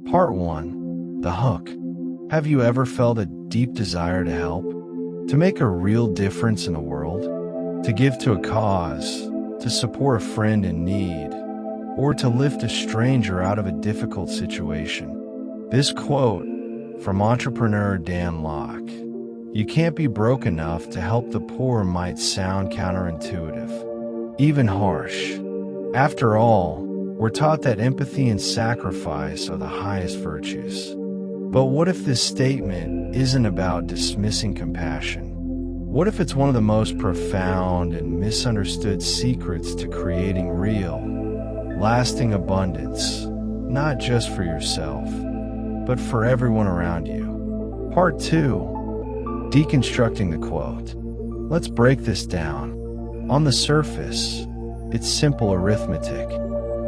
Part 1. The Hook. Have you ever felt a deep desire to help? To make a real difference in the world? To give to a cause? To support a friend in need? Or to lift a stranger out of a difficult situation? This quote from entrepreneur Dan Lok, "You can't be broke enough to help the poor," might sound counterintuitive, even harsh. After all, we're taught that empathy and sacrifice are the highest virtues. But what if this statement isn't about dismissing compassion? What if it's one of the most profound and misunderstood secrets to creating real, lasting abundance, not just for yourself, but for everyone around you? Part 2. Deconstructing the quote. Let's break this down. On the surface, it's simple arithmetic.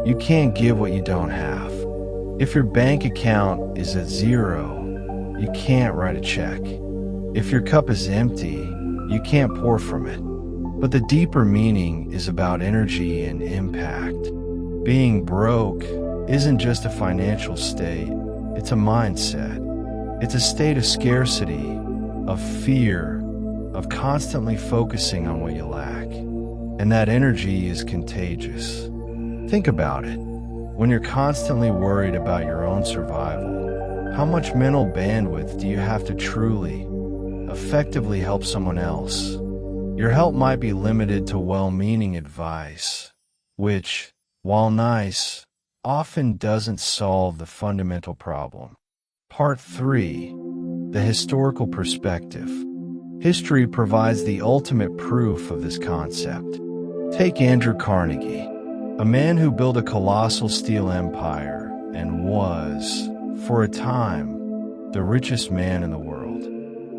You can't give what you don't have. If your bank account is at zero, you can't write a check. If your cup is empty, you can't pour from it. But the deeper meaning is about energy and impact. Being broke isn't just a financial state, it's a mindset. It's a state of scarcity, of fear, of constantly focusing on what you lack. And that energy is contagious. Think about it. When you're constantly worried about your own survival, how much mental bandwidth do you have to truly, effectively help someone else? Your help might be limited to well-meaning advice, which, while nice, often doesn't solve the fundamental problem. Part 3. The historical perspective. History provides the ultimate proof of this concept. Take Andrew Carnegie, a man who built a colossal steel empire and was, for a time, the richest man in the world.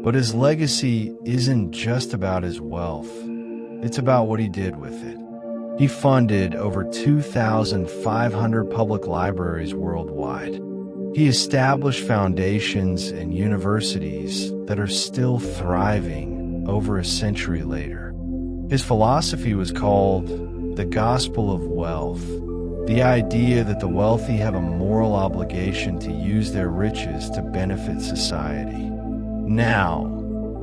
But his legacy isn't just about his wealth, it's about what he did with it. He funded over 2,500 public libraries worldwide. He established foundations and universities that are still thriving over a century later. His philosophy was called the gospel of wealth, the idea that the wealthy have a moral obligation to use their riches to benefit society. Now,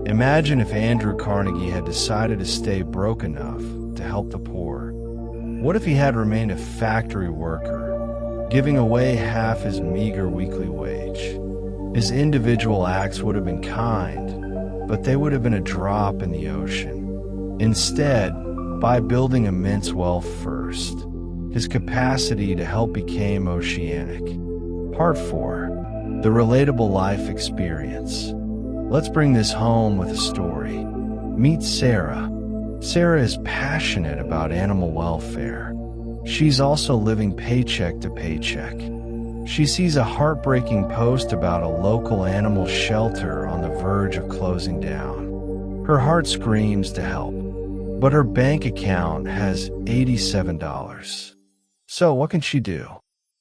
imagine if Andrew Carnegie had decided to stay broke enough to help the poor. What if he had remained a factory worker, giving away half his meager weekly wage? His individual acts would have been kind, but they would have been a drop in the ocean. Instead, by building immense wealth first, his capacity to help became oceanic. Part 4. The relatable life experience. Let's bring this home with a story. Meet Sarah. Sarah is passionate about animal welfare. She's also living paycheck to paycheck. She sees a heartbreaking post about a local animal shelter on the verge of closing down. Her heart screams to help, but her bank account has $87. So what can she do?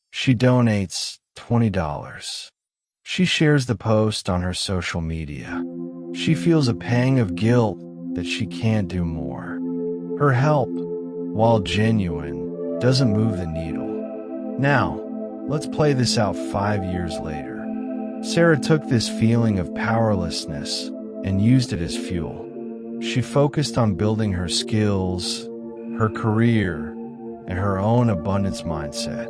She donates $20. She shares the post on her social media. She feels a pang of guilt that she can't do more. Her help, while genuine, doesn't move the needle. Now, let's play this out 5 years later. Sarah took this feeling of powerlessness and used it as fuel. She focused on building her skills, her career, and her own abundance mindset.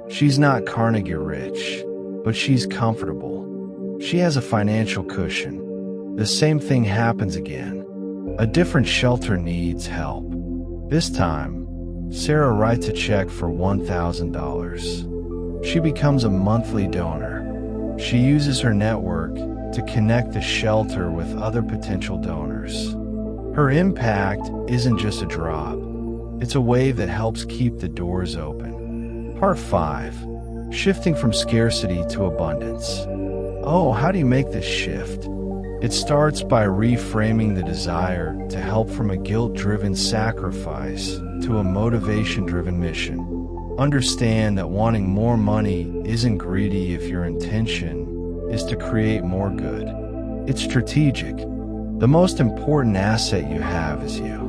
She's not Carnegie rich, but she's comfortable. She has a financial cushion. The same thing happens again. A different shelter needs help. This time, Sarah writes a check for $1,000. She becomes a monthly donor. She uses her network to connect the shelter with other potential donors. Her impact isn't just a drop. It's a wave that helps keep the doors open. Part 5. Shifting from scarcity to abundance. Oh, how do you make this shift? It starts by reframing the desire to help from a guilt-driven sacrifice to a motivation-driven mission. Understand that wanting more money isn't greedy if your intention is to create more good. It's strategic. The most important asset you have is you.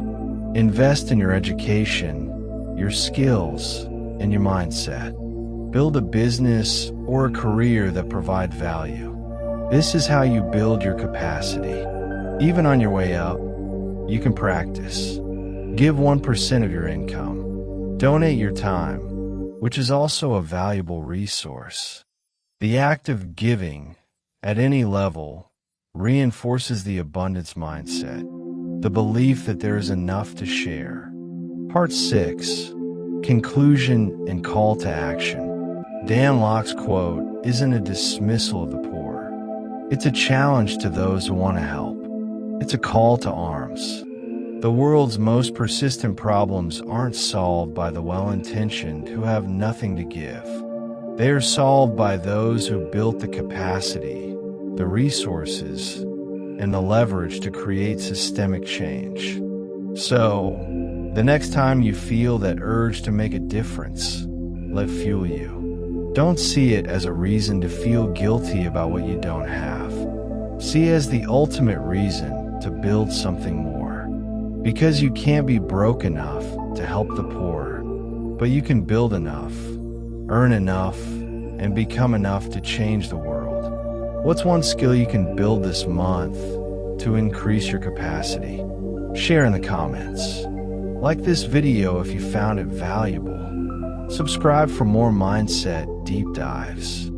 Invest in your education, your skills, and your mindset. Build a business or a career that provide value. This is how you build your capacity. Even on your way up, you can practice. Give 1% of your income. Donate your time, which is also a valuable resource. The act of giving, at any level, reinforces the abundance mindset, the belief that there is enough to share. Part 6. Conclusion and call to action. Dan Lok's quote isn't a dismissal of the poor. It's a challenge to those who want to help. It's a call to arms. The world's most persistent problems aren't solved by the well-intentioned who have nothing to give. They are solved by those who built the capacity, the resources, and the leverage to create systemic change. So, the next time you feel that urge to make a difference, let fuel you. Don't see it as a reason to feel guilty about what you don't have. See it as the ultimate reason to build something more. Because you can't be broke enough to help the poor, but you can build enough, earn enough, and become enough to change the world. What's one skill you can build this month to increase your capacity? Share in the comments. Like this video if you found it valuable. Subscribe for more mindset deep dives.